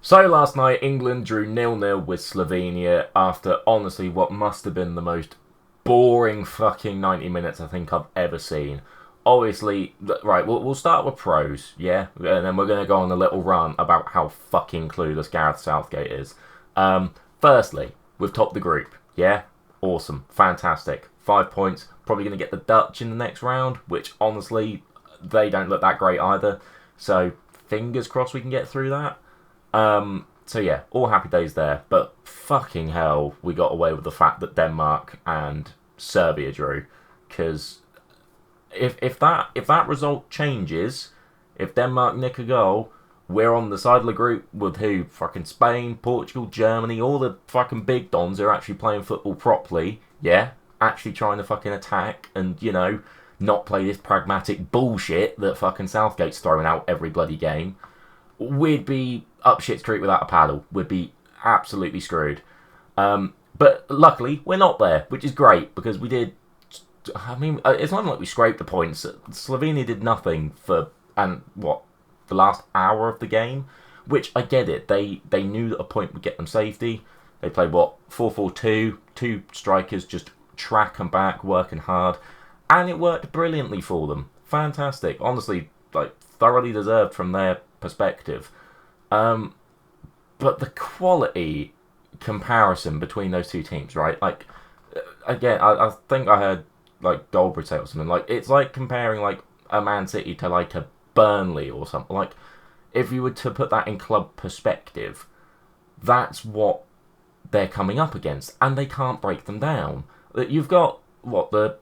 So last night, England drew 0-0 with Slovenia after honestly what must have been the most boring fucking 90 minutes I think I've ever seen. Obviously, right, we'll start with pros, yeah? And then we're going to go on a little run about how fucking clueless Gareth Southgate is. Firstly, we've topped the group, yeah? Awesome, fantastic. 5 points, probably going to get the Dutch in the next round, which honestly, they don't look that great either. So, fingers crossed we can get through that. So yeah, all happy days there. But fucking hell, we got away with the fact that Denmark and Serbia drew. Because if that result changes, if Denmark nick a goal, we're on the side of the group with who? Fucking Spain, Portugal, Germany, all the fucking big dons are actually playing football properly. Yeah, actually trying to fucking attack and not play this pragmatic bullshit that fucking Southgate's throwing out every bloody game. We'd be up shit's creek without a paddle. We'd be absolutely screwed. But luckily, we're not there, which is great because we did. I mean, it's not like we scraped the points. Slovenia did nothing for the last hour of the game, which I get it. They knew that a point would get them safety. They played 4-4-2, two strikers just track and back, working hard, and it worked brilliantly for them. Fantastic, honestly, like thoroughly deserved from their perspective. But the quality comparison between those two teams, right? Like, again, I think I heard like Goldberg say or something. Like, it's like comparing like a Man City to like a Burnley or something. Like, if you were to put that in club perspective, that's what they're coming up against, and they can't break them down. You've got the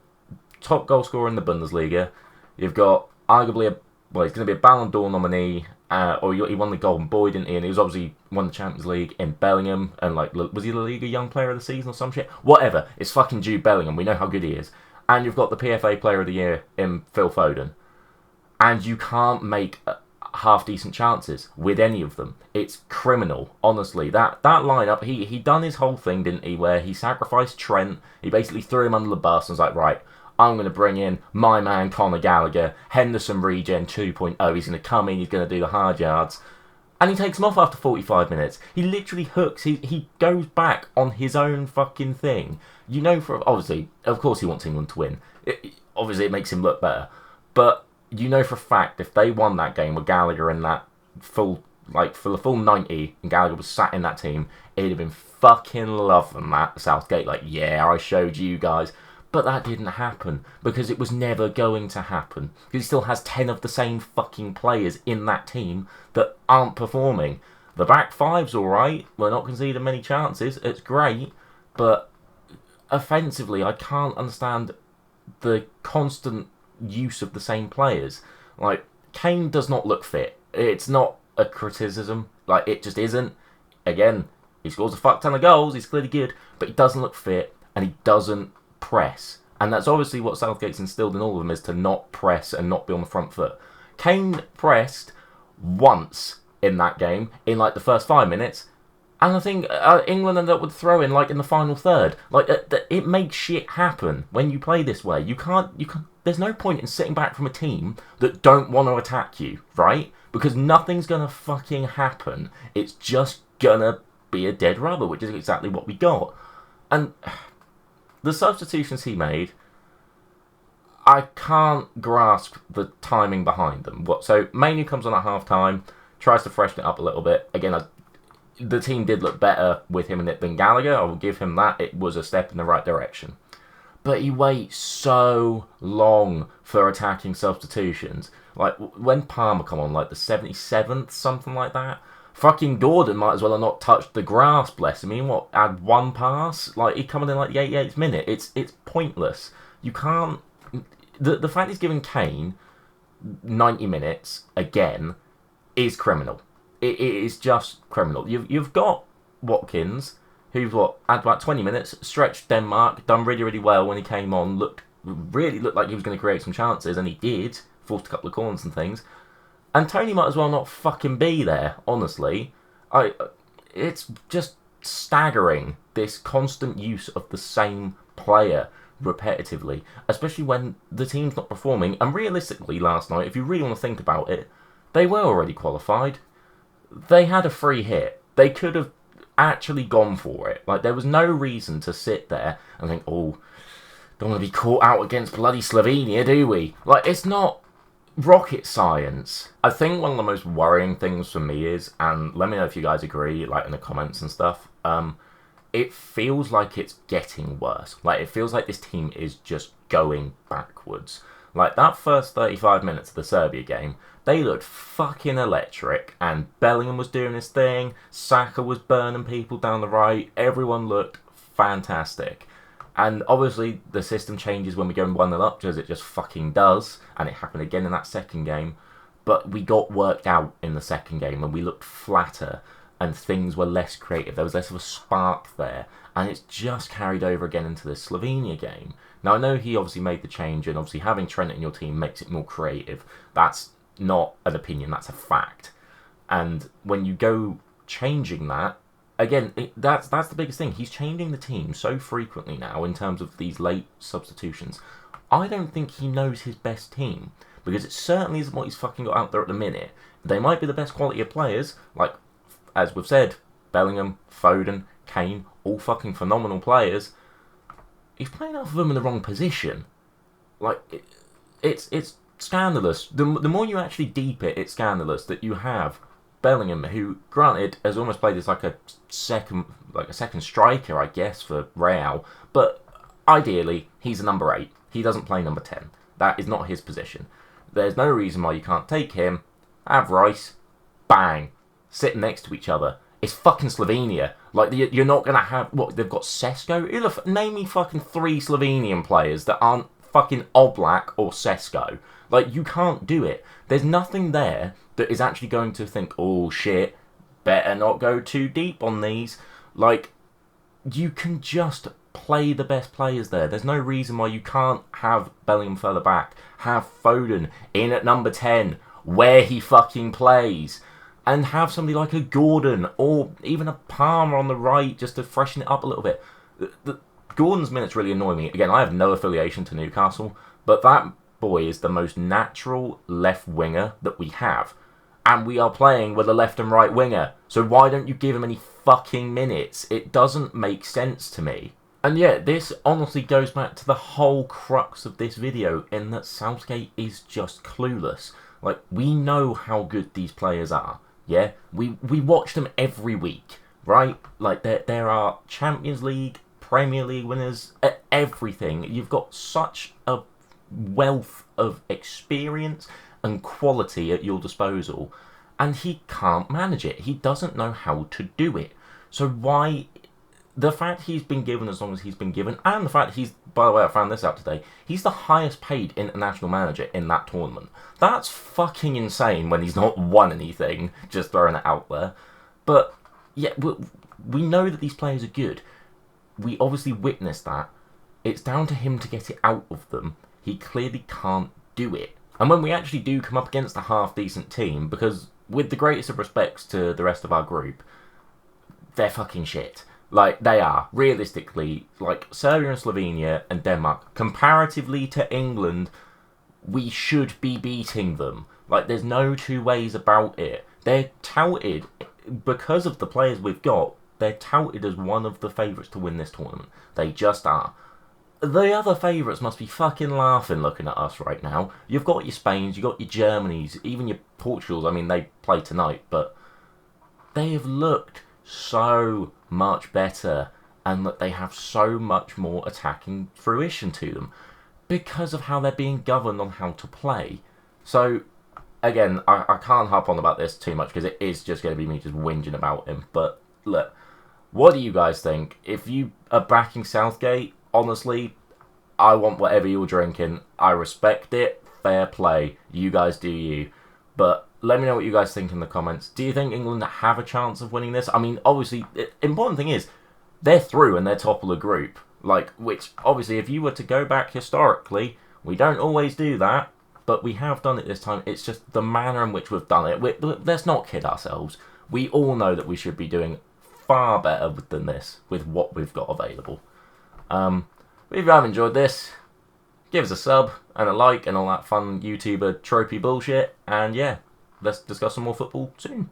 top goal scorer in the Bundesliga. You've got arguably he's going to be a Ballon d'Or nominee, or he won the Golden Boy, didn't he? And he was obviously won the Champions League in Bellingham, and like, was he La Liga Young Player of the Season or some shit? Whatever, it's fucking Jude Bellingham. We know how good he is. And you've got the PFA Player of the Year in Phil Foden, and you can't make half decent chances with any of them. It's criminal, honestly. That lineup, he done his whole thing, didn't he? Where he sacrificed Trent, he basically threw him under the bus and was like, right, I'm going to bring in my man Conor Gallagher, Henderson Regen 2.0. He's going to come in, he's going to do the hard yards. And he takes him off after 45 minutes. He literally hooks, he goes back on his own fucking thing. Obviously, of course he wants England to win. Obviously it makes him look better. But for a fact, if they won that game with Gallagher in that full, like, for the full 90, and Gallagher was sat in that team, it'd have been fucking loving that Southgate. Like, yeah, I showed you guys. But that didn't happen, because it was never going to happen. Because he still has 10 of the same fucking players in that team that aren't performing. The back five's alright, we're not conceding many chances, it's great, but offensively, I can't understand the constant use of the same players. Like, Kane does not look fit. It's not a criticism. Like, it just isn't. Again, he scores a fuck ton of goals, he's clearly good, but he doesn't look fit, and he doesn't press. And that's obviously what Southgate's instilled in all of them, is to not press and not be on the front foot. Kane pressed once in that game, in like the first 5 minutes, and I think England ended up with a throw in like in the final third. Like, it makes shit happen when you play this way. You can't. There's no point in sitting back from a team that don't want to attack you, right? Because nothing's gonna fucking happen. It's just gonna be a dead rubber, which is exactly what we got. And the substitutions he made, I can't grasp the timing behind them. So Manu comes on at half time, tries to freshen it up a little bit. Again, the team did look better with him in it than Gallagher. I will give him that. It was a step in the right direction. But he waits so long for attacking substitutions. Like, when Palmer come on, like the 77th, something like that, fucking Gordon might as well have not touched the grass, bless him. Had one pass? Like, he coming in like the 88th minute. It's pointless. You can't. The fact he's giving Kane 90 minutes again is criminal. It is just criminal. You've got Watkins, who's had about 20 minutes, stretched Denmark, done really, really well when he came on, really looked like he was going to create some chances, and he did, forced a couple of corners and things. And Tony might as well not fucking be there, honestly. It's just staggering, this constant use of the same player repetitively, especially when the team's not performing. And realistically, last night, if you really want to think about it, they were already qualified. They had a free hit. They could have actually gone for it. Like, there was no reason to sit there and think, oh, don't want to be caught out against bloody Slovenia, do we? Like, it's not rocket science. I think one of the most worrying things for me is, and let me know if you guys agree, like, in the comments and stuff, it feels like it's getting worse. Like, it feels like this team is just going backwards. Like, that first 35 minutes of the Serbia game, they looked fucking electric, and Bellingham was doing his thing, Saka was burning people down the right, everyone looked fantastic. And obviously, the system changes when we go 1-0 up, as it just fucking does, and it happened again in that second game. But we got worked out in the second game, and we looked flatter, and things were less creative. There was less of a spark there, and it's just carried over again into the Slovenia game. Now, I know he obviously made the change, and obviously having Trent in your team makes it more creative. That's not an opinion, that's a fact. And when you go changing that, again, that's the biggest thing. He's changing the team so frequently now in terms of these late substitutions. I don't think he knows his best team, because it certainly isn't what he's fucking got out there at the minute. They might be the best quality of players, like, as we've said, Bellingham, Foden, Kane, all fucking phenomenal players. He's playing half of them in the wrong position. Like, it's scandalous. The more you actually deep it, it's scandalous that you have Bellingham, who, granted, has almost played as like a second striker, I guess, for Real, but ideally, he's a number 8. He doesn't play number 10. That is not his position. There's no reason why you can't take him, have Rice, bang, sit next to each other. It's fucking Slovenia. Like, you're not going to have... What, they've got Sesko? Name me fucking 3 Slovenian players that aren't fucking Oblak or Sesko. Like, you can't do it. There's nothing there that is actually going to think, oh, shit, better not go too deep on these. Like, you can just play the best players there. There's no reason why you can't have Bellingham further back, have Foden in at number 10, where he fucking plays, and have somebody like a Gordon or even a Palmer on the right just to freshen it up a little bit. Gordon's minutes really annoy me. Again, I have no affiliation to Newcastle, but that boy is the most natural left winger that we have. And we are playing with a left and right winger. So why don't you give him any fucking minutes? It doesn't make sense to me. And yeah, this honestly goes back to the whole crux of this video, in that Southgate is just clueless. Like, we know how good these players are. Yeah, we watch them every week, right? Like, there are Champions League, Premier League winners, everything. You've got such a wealth of experience and quality at your disposal, and he can't manage it. He doesn't know how to do it. So why... The fact he's been given as long as he's been given, and the fact he's, by the way, I found this out today, he's the highest paid international manager in that tournament. That's fucking insane when he's not won anything, just throwing it out there. But, yeah, we know that these players are good. We obviously witnessed that. It's down to him to get it out of them. He clearly can't do it. And when we actually do come up against a half-decent team, because with the greatest of respects to the rest of our group, they're fucking shit. Like, they are. Realistically, like, Serbia and Slovenia and Denmark, comparatively to England, we should be beating them. Like, there's no two ways about it. They're touted, because of the players we've got, they're touted as one of the favourites to win this tournament. They just are. The other favourites must be fucking laughing looking at us right now. You've got your Spains, you've got your Germanys, even your Portugals. I mean, they play tonight, but they have looked so much better, and that they have so much more attacking fruition to them because of how they're being governed on how to play. So, again, I can't harp on about this too much because it is just going to be me just whinging about him. But look, what do you guys think? If you are backing Southgate, honestly, I want whatever you're drinking. I respect it. Fair play. You guys do you. But let me know what you guys think in the comments. Do you think England have a chance of winning this? I mean, obviously, the important thing is, they're through and they're top of the group. Like, which, obviously, if you were to go back historically, we don't always do that, but we have done it this time. It's just the manner in which we've done it. Let's not kid ourselves. We all know that we should be doing far better than this with what we've got available. If you have enjoyed this, give us a sub and a like and all that fun YouTuber tropey bullshit. And yeah, let's discuss some more football soon.